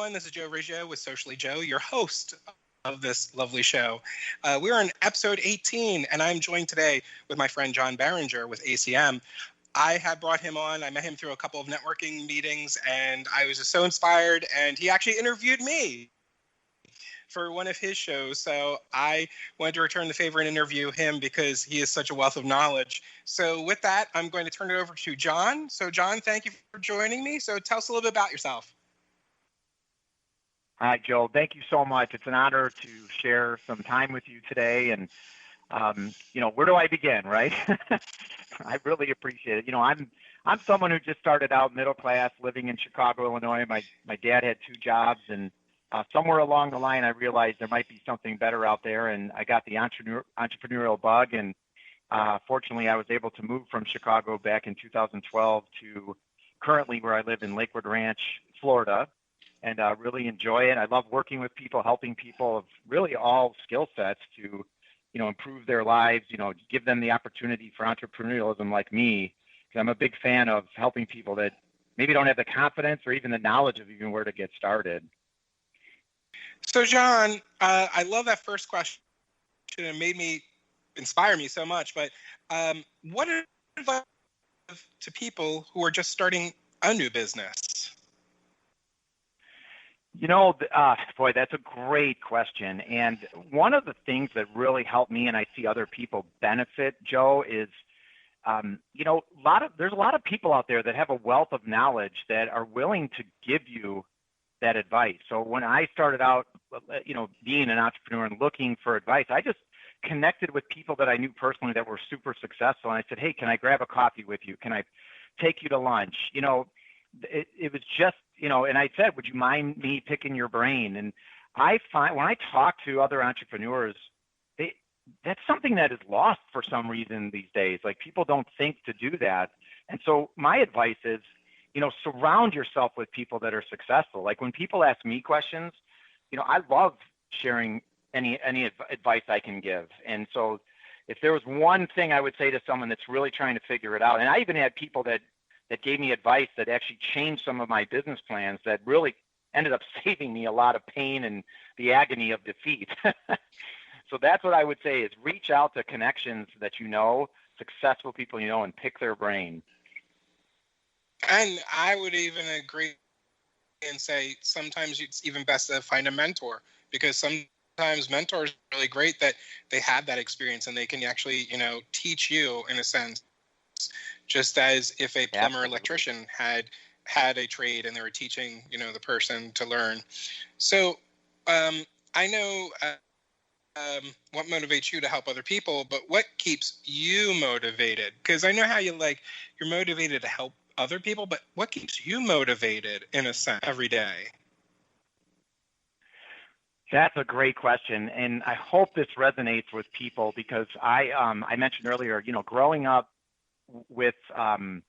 everyone. This is Joe Riggio with Socially Joe, your host of this lovely show. We're on episode 18, and I'm joined today with my friend John Barringer with ACM. I had brought him on. I met him through a couple of networking meetings, and I was just so inspired, and he actually interviewed me for one of his shows. So I wanted to return the favor and interview him because he is such a wealth of knowledge. So with that, I'm going to turn it over to John. So John, thank you for joining me. So tell us a little bit about yourself. Hi, Joe. Thank you so much. It's an honor to share some time with you today. And, where do I begin, right? I really appreciate it. I'm someone who just started out middle class, living in Chicago, Illinois. My dad had 2 jobs, and somewhere along the line, I realized there might be something better out there, and I got the entrepreneurial bug. And fortunately, I was able to move from Chicago back in 2012 to currently where I live in Lakewood Ranch, Florida, and really enjoy it. I love working with people, helping people of really all skill sets to, improve their lives, give them the opportunity for entrepreneurialism like me, because I'm a big fan of helping people that maybe don't have the confidence or even the knowledge of even where to get started. So, John, I love that first question. It inspire me so much. But what advice to people who are just starting a new business? Boy, that's a great question. And one of the things that really helped me, and I see other people benefit, Joe, is there's a lot of people out there that have a wealth of knowledge that are willing to give you that advice. So when I started out, being an entrepreneur and looking for advice, I just connected with people that I knew personally that were super successful. And I said, hey, can I grab a coffee with you? Can I take you to lunch? It was just, and I said, would you mind me picking your brain? And I find when I talk to other entrepreneurs, that's something that is lost for some reason these days. Like, people don't think to do that. And so my advice is, surround yourself with people that are successful. Like, when people ask me questions, I love sharing any advice I can give. And so if there was one thing I would say to someone that's really trying to figure it out, and I even had people that gave me advice that actually changed some of my business plans that really ended up saving me a lot of pain and the agony of defeat. So that's what I would say is reach out to connections that successful people and pick their brain. And I would even agree and say sometimes it's even best to find a mentor, because sometimes mentors are really great that they have that experience and they can actually, teach you in a sense, just as if a plumber or electrician had a trade and they were teaching, the person to learn. So I know what motivates you to help other people, but what keeps you motivated? Because I know how you're motivated to help other people, but what keeps you motivated in a sense every day? That's a great question, and I hope this resonates with people, because I mentioned earlier, growing up with in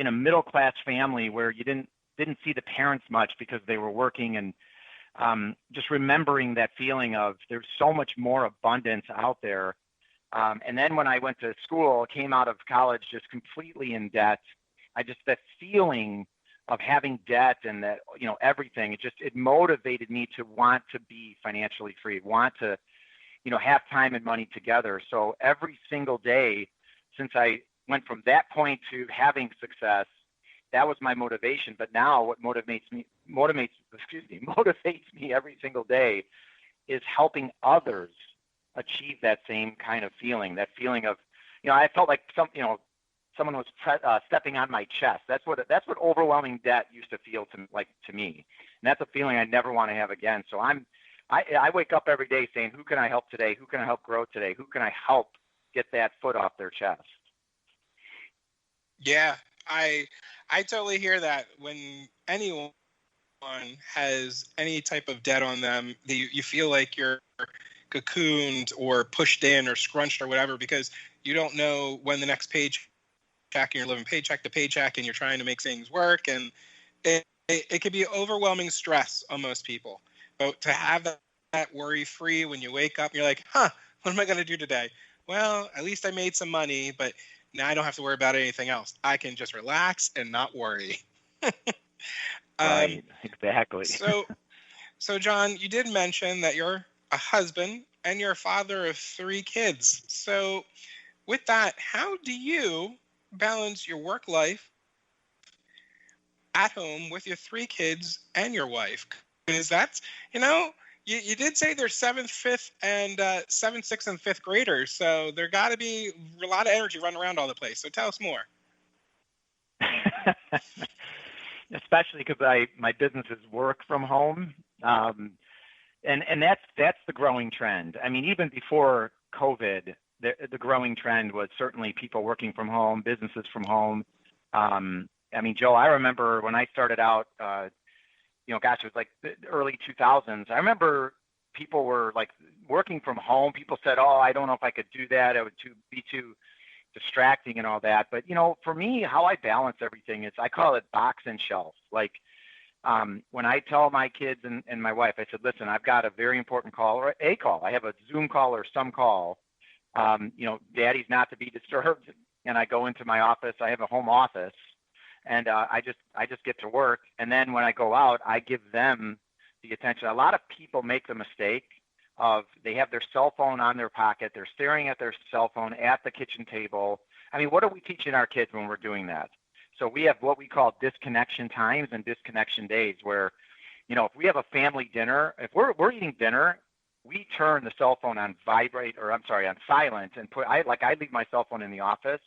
a middle class family where you didn't see the parents much because they were working, and just remembering that feeling of there's so much more abundance out there. And then when I went to school, came out of college just completely in debt, that feeling of having debt and that, everything, it motivated me to want to be financially free, want to, have time and money together. So every single day since I went from that point to having success, that was my motivation. But now what motivates me every single day is helping others achieve that same kind of feeling, that feeling of, I felt like someone was stepping on my chest. That's what overwhelming debt used to feel to me. And that's a feeling I never want to have again. So I wake up every day saying, who can I help today? Who can I help grow today? Who can I help get that foot off their chest? Yeah, I totally hear that. When anyone has any type of debt on them, you feel like you're cocooned or pushed in or scrunched or whatever, because you don't know when the next paycheck, and you're living paycheck to paycheck and you're trying to make things work, and it could be overwhelming stress on most people. But to have that worry-free when you wake up, you're like, what am I going to do today? Well, at least I made some money, but now I don't have to worry about anything else. I can just relax and not worry. Right. Exactly. So, so John, you did mention that you're a husband and you're a father of 3 kids. So, with that, how do you balance your work life at home with your 3 kids and your wife? Because that's, you did say they're seventh, fifth, and seventh, sixth, and fifth graders. So there got to be a lot of energy running around all the place. So tell us more. Especially because my business is work from home, and that's the growing trend. I mean, even before COVID, the growing trend was certainly people working from home, businesses from home. I mean, Joe, I remember when I started out, gosh, it was like the early 2000s. I remember people were like working from home. People said, "Oh, I don't know if I could do that. It would be too distracting and all that." But for me, how I balance everything is I call it box and shelf. Like when I tell my kids and my wife, I said, "Listen, I've got a very important call or a call. I have a Zoom call or some call. Daddy's not to be disturbed." And I go into my office. I have a home office. And I just get to work. And then when I go out, I give them the attention. A lot of people make the mistake of they have their cell phone on their pocket. They're staring at their cell phone at the kitchen table. I mean, what are we teaching our kids when we're doing that? So we have what we call disconnection times and disconnection days where, if we have a family dinner, if we're eating dinner, we turn the cell phone on on silent and I leave my cell phone in the office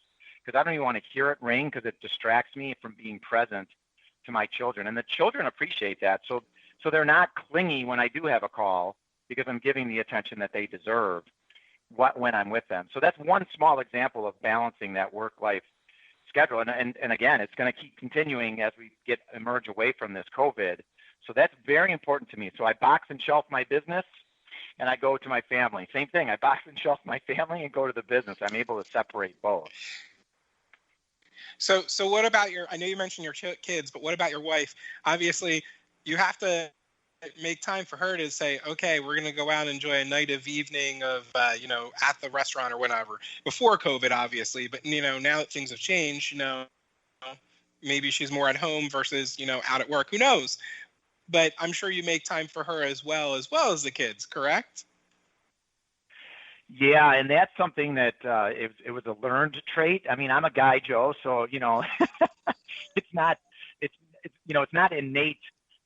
because I don't even want to hear it ring because it distracts me from being present to my children. And the children appreciate that. So they're not clingy when I do have a call because I'm giving the attention that they deserve when I'm with them. So that's one small example of balancing that work-life schedule. And again, it's going to keep continuing as we emerge away from this COVID. So that's very important to me. So I box and shelf my business and I go to my family. Same thing. I box and shelf my family and go to the business. I'm able to separate both. So what about I know you mentioned your kids, but what about your wife? Obviously, you have to make time for her to say, okay, we're going to go out and enjoy a night of evening of, at the restaurant or whatever. Before COVID, obviously, but, now that things have changed, maybe she's more at home versus, out at work. Who knows? But I'm sure you make time for her as well as the kids, correct? Yeah, and that's something that it was a learned trait. I mean, I'm a guy, Joe, so it's not innate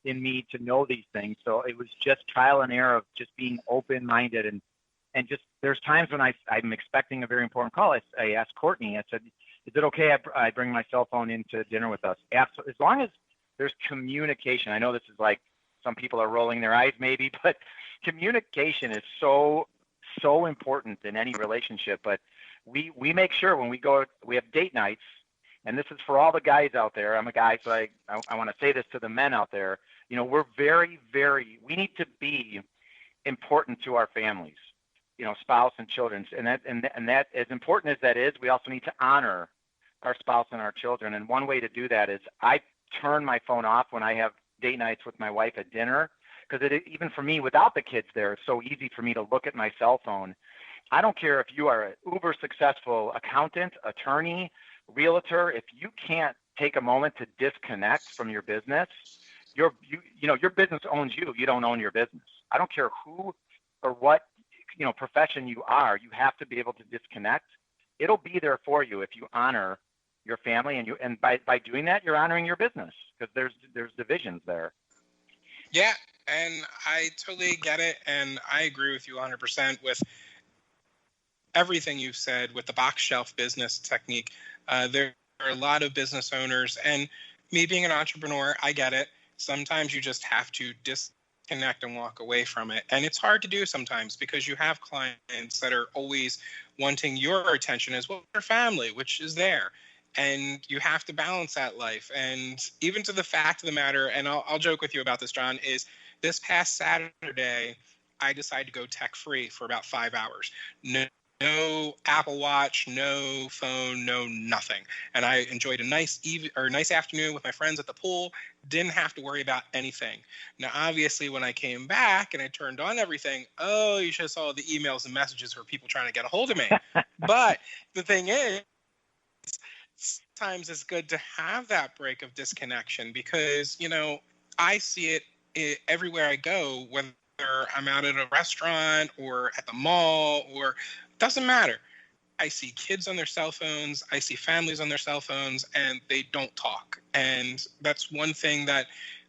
in me to know these things. So it was just trial and error of just being open-minded and just there's times when I'm expecting a very important call. I asked Courtney. I said, "Is it okay I bring my cell phone into dinner with us?" Absolutely, as long as there's communication. I know this is like some people are rolling their eyes maybe, but communication is so important in any relationship. But we make sure when we have date nights, and this is for all the guys out there. I'm a guy, so I want to say this to the men out there. We're very, very, we need to be important to our families, spouse and children. And that as important as that is, we also need to honor our spouse and our children. And one way to do that is I turn my phone off when I have date nights with my wife at dinner. Because even for me, without the kids there, it's so easy for me to look at my cell phone. I don't care if you are an uber successful accountant, attorney, realtor. If you can't take a moment to disconnect from your business, your business owns you. You don't own your business. I don't care who or what profession you are. You have to be able to disconnect. It'll be there for you if you honor your family and by doing that, you're honoring your business because there's divisions there. Yeah. And I totally get it. And I agree with you 100% with everything you've said with the box shelf business technique. There are a lot of business owners, and me being an entrepreneur, I get it. Sometimes you just have to disconnect and walk away from it. And it's hard to do sometimes because you have clients that are always wanting your attention as well as your family, which is there. And you have to balance that life. And even to the fact of the matter, and I'll joke with you about this, John, is this past Saturday, I decided to go tech-free for about 5 hours. No Apple Watch, no phone, no nothing. And I enjoyed a nice afternoon with my friends at the pool. Didn't have to worry about anything. Now, obviously, when I came back and I turned on everything, you should have saw the emails and messages for people trying to get a hold of me. But the thing is, sometimes it's good to have that break of disconnection because, I see it everywhere I go, whether I'm out at a restaurant or at the mall, or doesn't matter. I see kids on their cell phones. I see families on their cell phones, and they don't talk. And that's one thing that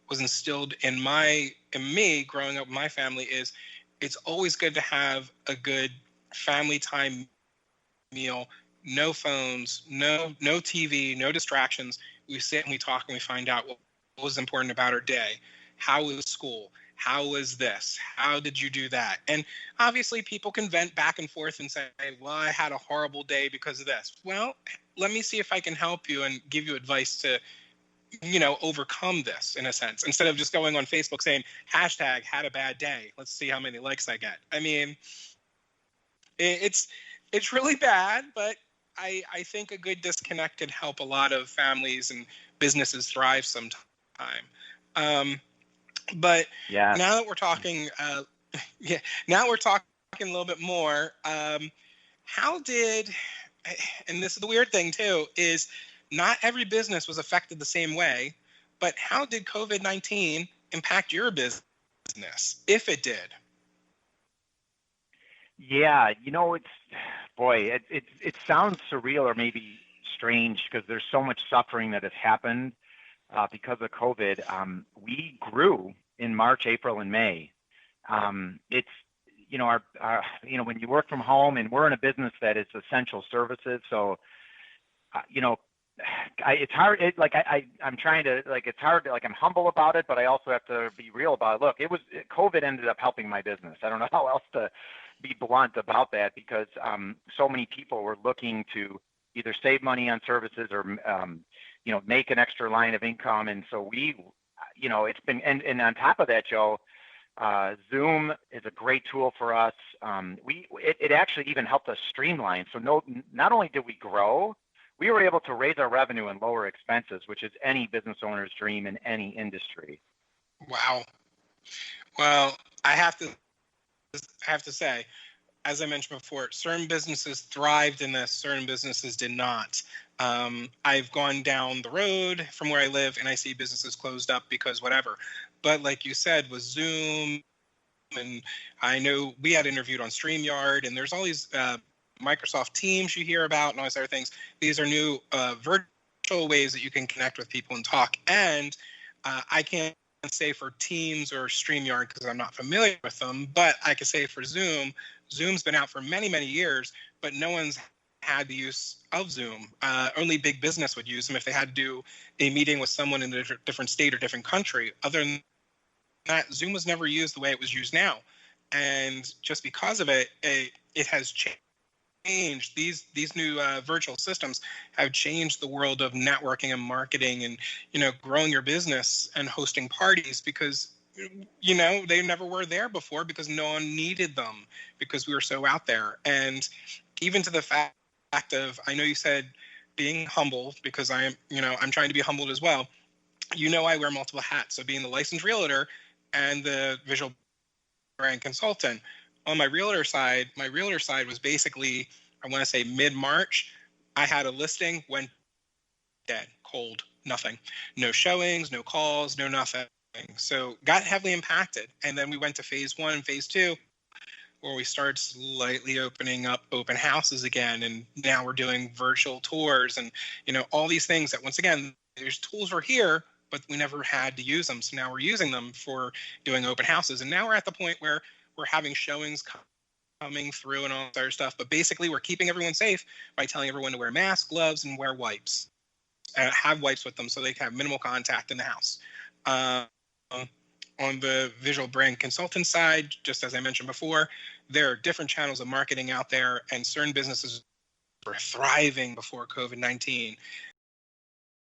was instilled in me growing up with my family is it's always good to have a good family time meal. No phones, no TV, no distractions. We sit and we talk and we find out what was important about our day. How was school? How was this? How did you do that? And obviously people can vent back and forth and say, well, I had a horrible day because of this. Well, let me see if I can help you and give you advice to, overcome this in a sense, instead of just going on Facebook saying hashtag had a bad day. Let's see how many likes I get. I mean, it's really bad, but I think a good disconnect can help a lot of families and businesses thrive sometime. But Yeah. now that we're talking, now we're talking a little bit more. How did, and this is the weird thing too, is not every business was affected the same way, but how did COVID-19 impact your business, if it did? Yeah, it sounds surreal or maybe strange because there's so much suffering that has happened because of COVID. We grew in March, April, and May. It's when you work from home, and we're in a business that is essential services, so it's hard. I'm trying to it's hard. I'm humble about it, but I also have to be real about it. Look, COVID ended up helping my business. I don't know how else to be blunt about that because so many people were looking to either save money on services or make an extra line of income, and so it's been and on top of that, Joe. Zoom is a great tool for us. It actually even helped us streamline. So not only did we grow, we were able to raise our revenue and lower expenses, which is any business owner's dream in any industry. Wow. Well, I have to say, as I mentioned before, certain businesses thrived in this, certain businesses did not. I've gone down the road from where I live and I see businesses closed up because whatever. But like you said, with Zoom, and I know we had interviewed on StreamYard, and there's all these Microsoft Teams you hear about and all these other things. These are new virtual ways that you can connect with people and talk. And I can't say for Teams or StreamYard because I'm not familiar with them, but I can say for Zoom, Zoom's been out for many, many years, but no one's had the use of Zoom. Only big business would use them if they had to do a meeting with someone in a different state or different country. Other than that, Zoom was never used the way it was used now. And just because of it, it has changed. These new virtual systems have changed the world of networking and marketing and growing your business and hosting parties because they never were there before because no one needed them because we were so out there. And even to the fact of, I know you said being humble because I'm trying to be humbled as well. I wear multiple hats. So being the licensed realtor and the visual brand consultant. On my realtor side was basically, I want to say mid-March, I had a listing, went dead, cold, nothing. No showings, no calls, no nothing. So got heavily impacted. And then we went to phase 1, phase 2, where we started slightly opening up open houses again. And now we're doing virtual tours and, all these things that, once again, there's tools were here, but we never had to use them. So now we're using them for doing open houses. And now we're at the point where we're having showings coming through and all this other stuff. But basically, we're keeping everyone safe by telling everyone to wear masks, gloves, and wear wipes. Have wipes with them so they can have minimal contact in the house. On the visual brand consultant side, just as I mentioned before, there are different channels of marketing out there, and certain businesses were thriving before COVID-19.